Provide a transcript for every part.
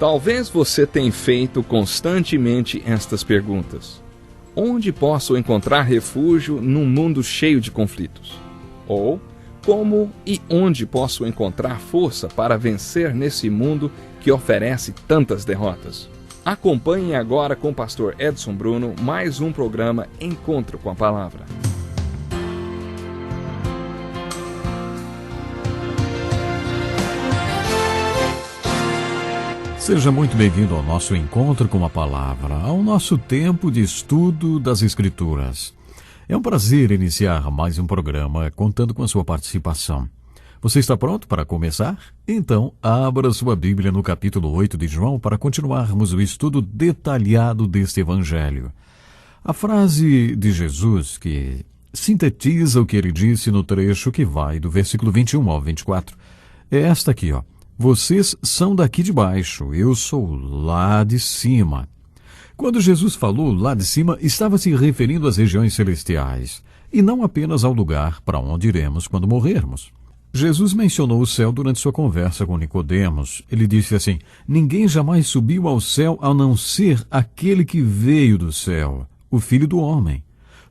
Talvez você tenha feito constantemente estas perguntas. Onde posso encontrar refúgio num mundo cheio de conflitos? Ou, como e onde posso encontrar força para vencer nesse mundo que oferece tantas derrotas? Acompanhe agora com o pastor Edson Bruno mais um programa Encontro com a Palavra. Seja muito bem-vindo ao nosso Encontro com a Palavra, ao nosso tempo de estudo das Escrituras. É um prazer iniciar mais um programa contando com a sua participação. Você está pronto para começar? Então, abra sua Bíblia no capítulo 8 de João para continuarmos o estudo detalhado deste Evangelho. A frase de Jesus que sintetiza o que ele disse no trecho que vai do versículo 21 ao 24 é esta aqui, ó. Vocês são daqui de baixo, eu sou lá de cima. Quando Jesus falou lá de cima, estava se referindo às regiões celestiais, e não apenas ao lugar para onde iremos quando morrermos. Jesus mencionou o céu durante sua conversa com Nicodemos. Ele disse assim: ninguém jamais subiu ao céu a não ser aquele que veio do céu, o Filho do Homem.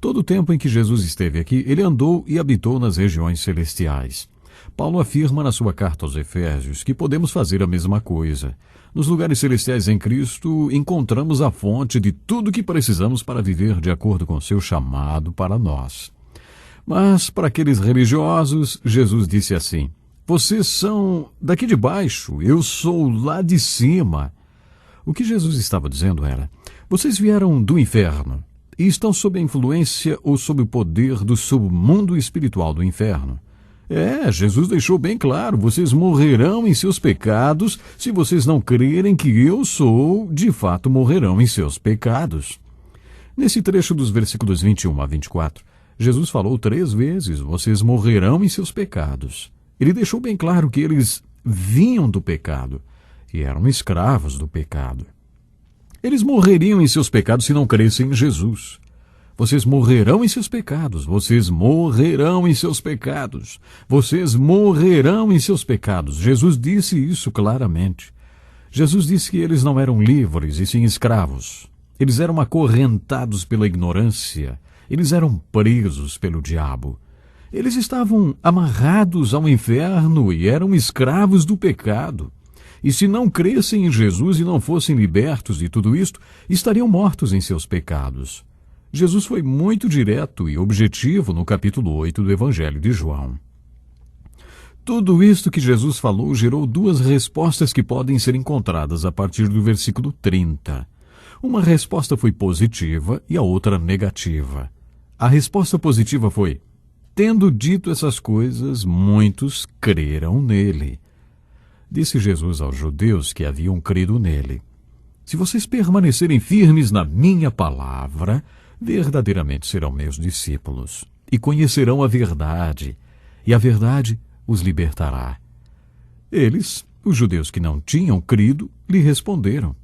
Todo o tempo em que Jesus esteve aqui, ele andou e habitou nas regiões celestiais. Paulo afirma na sua carta aos Efésios que podemos fazer a mesma coisa. Nos lugares celestiais em Cristo, encontramos a fonte de tudo que precisamos para viver de acordo com seu chamado para nós. Mas, para aqueles religiosos, Jesus disse assim: vocês são daqui de baixo, eu sou lá de cima. O que Jesus estava dizendo era: vocês vieram do inferno e estão sob a influência ou sob o poder do submundo espiritual do inferno. Jesus deixou bem claro, vocês morrerão em seus pecados se vocês não crerem que eu sou, de fato morrerão em seus pecados. Nesse trecho dos versículos 21 a 24, Jesus falou 3 vezes, vocês morrerão em seus pecados. Ele deixou bem claro que eles vinham do pecado e eram escravos do pecado. Eles morreriam em seus pecados se não crescem em Jesus. Vocês morrerão em seus pecados, vocês morrerão em seus pecados, vocês morrerão em seus pecados. Jesus disse isso claramente. Jesus disse que eles não eram livres e sim escravos. Eles eram acorrentados pela ignorância, eles eram presos pelo diabo. Eles estavam amarrados ao inferno e eram escravos do pecado. E se não crescem em Jesus e não fossem libertos de tudo isto, estariam mortos em seus pecados. Jesus foi muito direto e objetivo no capítulo 8 do Evangelho de João. Tudo isto que Jesus falou gerou 2 respostas que podem ser encontradas a partir do versículo 30. Uma resposta foi positiva e a outra negativa. A resposta positiva foi: tendo dito essas coisas, muitos creram nele. Disse Jesus aos judeus que haviam crido nele: se vocês permanecerem firmes na minha palavra, verdadeiramente serão meus discípulos, e conhecerão a verdade, e a verdade os libertará. Eles, os judeus que não tinham crido, lhe responderam: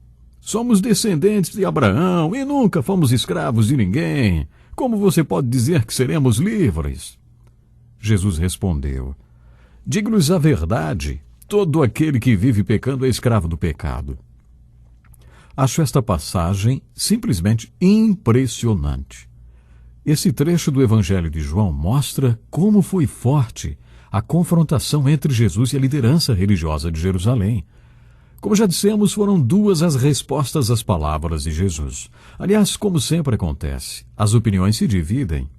somos descendentes de Abraão e nunca fomos escravos de ninguém. Como você pode dizer que seremos livres? Jesus respondeu: digo-lhes a verdade, todo aquele que vive pecando é escravo do pecado. Acho esta passagem simplesmente impressionante. Esse trecho do Evangelho de João mostra como foi forte a confrontação entre Jesus e a liderança religiosa de Jerusalém. Como já dissemos, foram 2 as respostas às palavras de Jesus. Aliás, como sempre acontece, as opiniões se dividem.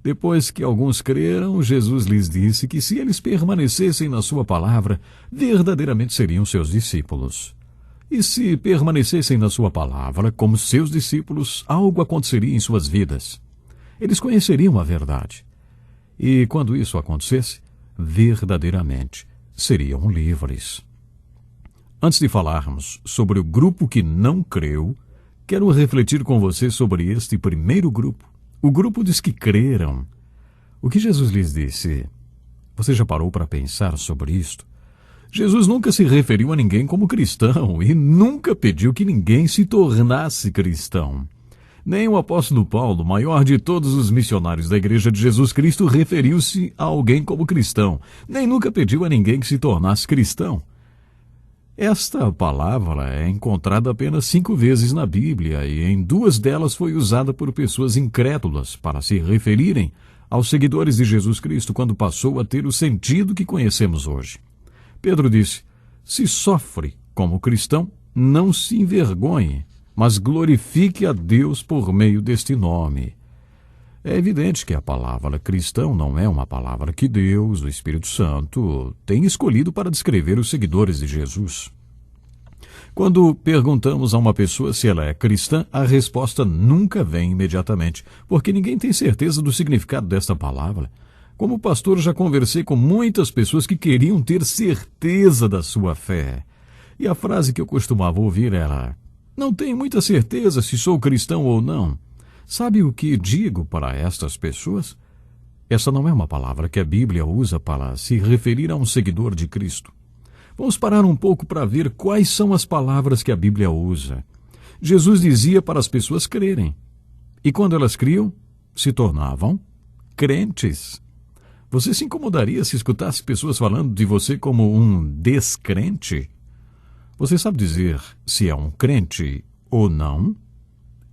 Depois que alguns creram, Jesus lhes disse que se eles permanecessem na sua palavra, verdadeiramente seriam seus discípulos. E se permanecessem na sua palavra, como seus discípulos, algo aconteceria em suas vidas. Eles conheceriam a verdade. E quando isso acontecesse, verdadeiramente seriam livres. Antes de falarmos sobre o grupo que não creu, quero refletir com você sobre este primeiro grupo, o grupo dos que creram. O que Jesus lhes disse? Você já parou para pensar sobre isto? Jesus nunca se referiu a ninguém como cristão e nunca pediu que ninguém se tornasse cristão. Nem o apóstolo Paulo, maior de todos os missionários da Igreja de Jesus Cristo, referiu-se a alguém como cristão, nem nunca pediu a ninguém que se tornasse cristão. Esta palavra é encontrada apenas 5 vezes na Bíblia e em 2 delas foi usada por pessoas incrédulas para se referirem aos seguidores de Jesus Cristo quando passou a ter o sentido que conhecemos hoje. Pedro disse: se sofre como cristão, não se envergonhe, mas glorifique a Deus por meio deste nome. É evidente que a palavra cristão não é uma palavra que Deus, o Espírito Santo, tem escolhido para descrever os seguidores de Jesus. Quando perguntamos a uma pessoa se ela é cristã, a resposta nunca vem imediatamente, porque ninguém tem certeza do significado desta palavra. Como pastor, já conversei com muitas pessoas que queriam ter certeza da sua fé. E a frase que eu costumava ouvir era: não tenho muita certeza se sou cristão ou não. Sabe o que digo para estas pessoas? Essa não é uma palavra que a Bíblia usa para se referir a um seguidor de Cristo. Vamos parar um pouco para ver quais são as palavras que a Bíblia usa. Jesus dizia para as pessoas crerem. E quando elas criam, se tornavam crentes. Você se incomodaria se escutasse pessoas falando de você como um descrente? Você sabe dizer se é um crente ou não?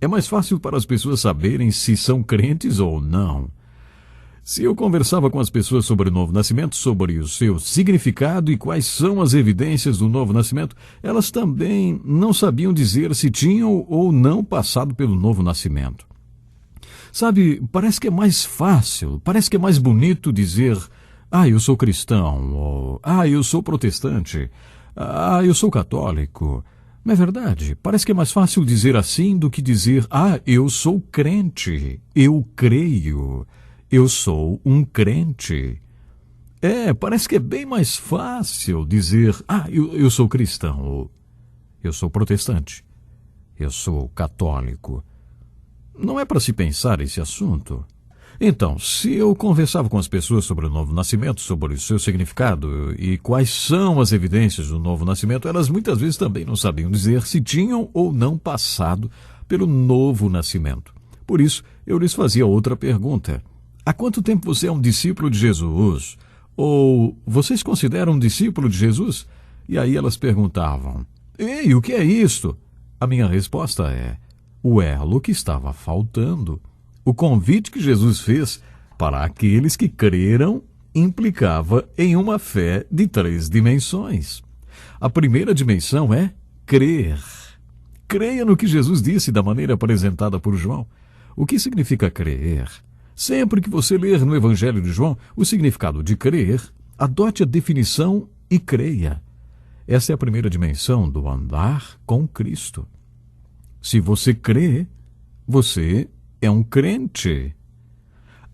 É mais fácil para as pessoas saberem se são crentes ou não. Se eu conversava com as pessoas sobre o novo nascimento, sobre o seu significado e quais são as evidências do novo nascimento, elas também não sabiam dizer se tinham ou não passado pelo novo nascimento. Sabe, parece que é mais fácil, parece que é mais bonito dizer: eu sou cristão, ou eu sou protestante, eu sou católico. Não é verdade? Parece que é mais fácil dizer assim do que dizer: eu sou crente, eu creio, eu sou um crente. Parece que é bem mais fácil dizer: eu sou cristão, ou eu sou protestante, eu sou católico. Não é para se pensar esse assunto. Então, se eu conversava com as pessoas sobre o novo nascimento, sobre o seu significado e quais são as evidências do novo nascimento, elas muitas vezes também não sabiam dizer se tinham ou não passado pelo novo nascimento. Por isso, eu lhes fazia outra pergunta: há quanto tempo você é um discípulo de Jesus? Ou vocês consideram um discípulo de Jesus? E aí elas perguntavam: ei, o que é isto? A minha resposta é: o elo que estava faltando. O convite que Jesus fez para aqueles que creram implicava em uma fé de 3 dimensões. A primeira dimensão é crer. Creia no que Jesus disse da maneira apresentada por João. O que significa crer? Sempre que você ler no Evangelho de João o significado de crer, adote a definição e creia. Essa é a primeira dimensão do andar com Cristo. Se você crê, você é um crente.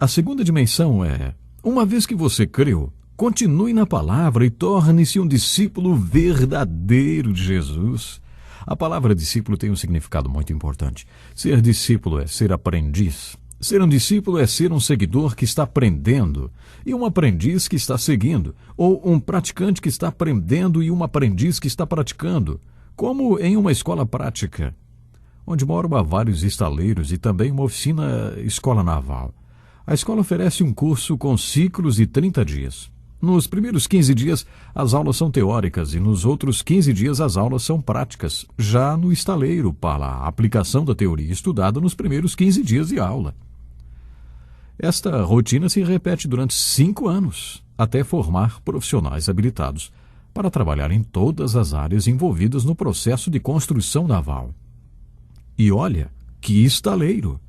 A segunda dimensão é: uma vez que você creu, continue na palavra e torne-se um discípulo verdadeiro de Jesus. A palavra discípulo tem um significado muito importante. Ser discípulo é ser aprendiz. Ser um discípulo é ser um seguidor que está aprendendo e um aprendiz que está seguindo, ou um praticante que está aprendendo e um aprendiz que está praticando, como em uma escola prática. Onde moram há vários estaleiros e também uma oficina escola naval. A escola oferece um curso com ciclos de 30 dias. Nos primeiros 15 dias, as aulas são teóricas e nos outros 15 dias as aulas são práticas, já no estaleiro, para a aplicação da teoria estudada nos primeiros 15 dias de aula. Esta rotina se repete durante 5 anos, até formar profissionais habilitados para trabalhar em todas as áreas envolvidas no processo de construção naval. E olha, que estaleiro!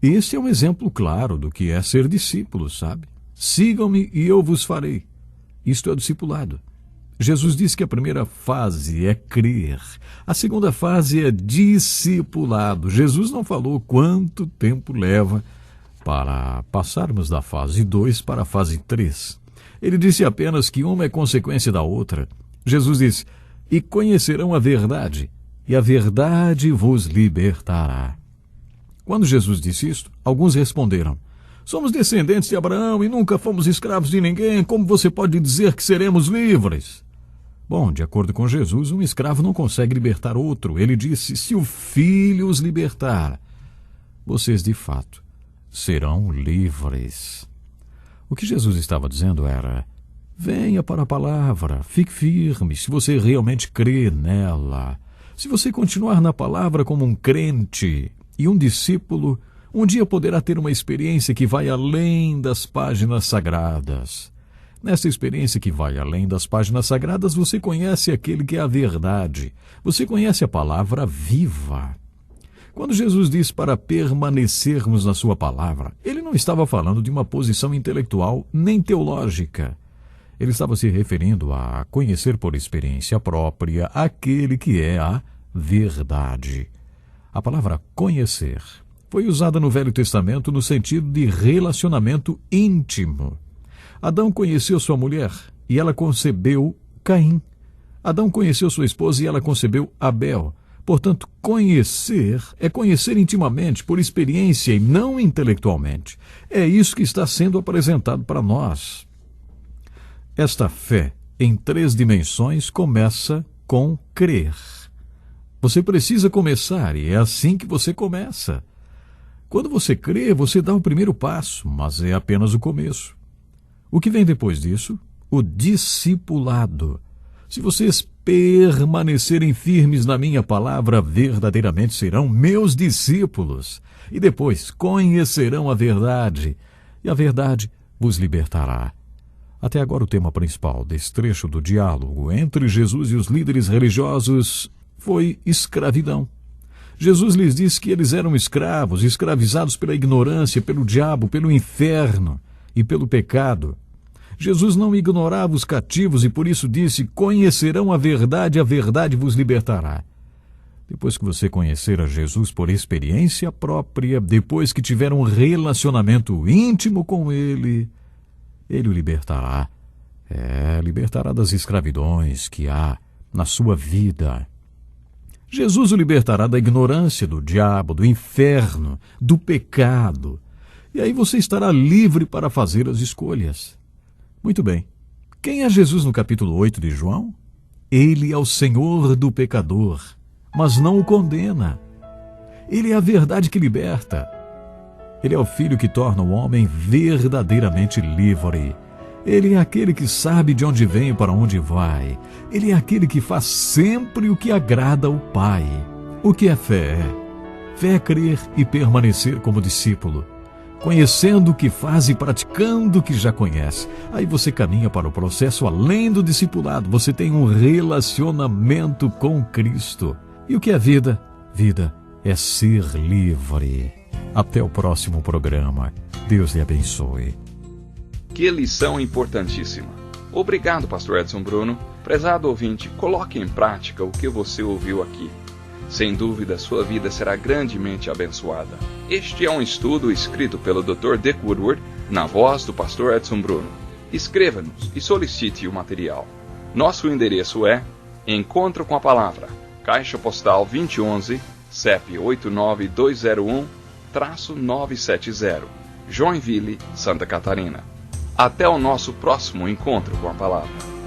Esse é um exemplo claro do que é ser discípulo, sabe? Sigam-me e eu vos farei. Isto é o discipulado. Jesus disse que a primeira fase é crer. A segunda fase é discipulado. Jesus não falou quanto tempo leva para passarmos da fase 2 para a fase 3. Ele disse apenas que uma é consequência da outra. Jesus disse: e conhecerão a verdade, e a verdade vos libertará. Quando Jesus disse isto, alguns responderam: somos descendentes de Abraão e nunca fomos escravos de ninguém. Como você pode dizer que seremos livres? Bom, de acordo com Jesus, um escravo não consegue libertar outro. Ele disse: se o Filho os libertar, vocês de fato serão livres. O que Jesus estava dizendo era: Venha para a palavra, fique firme se você realmente crê nela. Se você continuar na palavra como um crente e um discípulo, um dia poderá ter uma experiência que vai além das páginas sagradas. Nessa experiência que vai além das páginas sagradas, você conhece aquele que é a verdade. Você conhece a palavra viva. Quando Jesus diz para permanecermos na sua palavra, ele não estava falando de uma posição intelectual nem teológica. Ele estava se referindo a conhecer por experiência própria aquele que é a verdade. A palavra conhecer foi usada no Velho Testamento no sentido de relacionamento íntimo. Adão conheceu sua mulher e ela concebeu Caim. Adão conheceu sua esposa e ela concebeu Abel. Portanto, conhecer é conhecer intimamente, por experiência e não intelectualmente. É isso que está sendo apresentado para nós. Esta fé em 3 dimensões começa com crer. Você precisa começar e é assim que você começa. Quando você crê, você dá o primeiro passo, mas é apenas o começo. O que vem depois disso? O discipulado. Se vocês permanecerem firmes na minha palavra, verdadeiramente serão meus discípulos. E depois conhecerão a verdade, e a verdade vos libertará. Até agora o tema principal desse trecho do diálogo entre Jesus e os líderes religiosos foi escravidão. Jesus lhes disse que eles eram escravos, escravizados pela ignorância, pelo diabo, pelo inferno e pelo pecado. Jesus não ignorava os cativos e por isso disse: conhecerão a verdade vos libertará. Depois que você conhecer a Jesus por experiência própria, depois que tiver um relacionamento íntimo com Ele o libertará. Libertará das escravidões que há na sua vida. Jesus o libertará da ignorância, do diabo, do inferno, do pecado. E aí você estará livre para fazer as escolhas. Muito bem. Quem é Jesus no capítulo 8 de João? Ele é o Senhor do pecador, mas não o condena. Ele é a verdade que liberta. Ele é o Filho que torna o homem verdadeiramente livre. Ele é aquele que sabe de onde vem e para onde vai. Ele é aquele que faz sempre o que agrada ao Pai. O que é fé? Fé é crer e permanecer como discípulo, conhecendo o que faz e praticando o que já conhece. Aí você caminha para o processo além do discipulado. Você tem um relacionamento com Cristo. E o que é vida? Vida é ser livre. Até o próximo programa. Deus lhe abençoe. Que lição importantíssima. Obrigado, pastor Edson Bruno. Prezado ouvinte, coloque em prática o que você ouviu aqui. Sem dúvida, sua vida será grandemente abençoada. Este é um estudo escrito pelo Dr. Dick Woodward, na voz do pastor Edson Bruno. Escreva-nos e solicite o material. Nosso endereço é Encontro com a Palavra, Caixa Postal 2011, CEP 89201-970, Joinville, Santa Catarina. Até o nosso próximo encontro com a Palavra.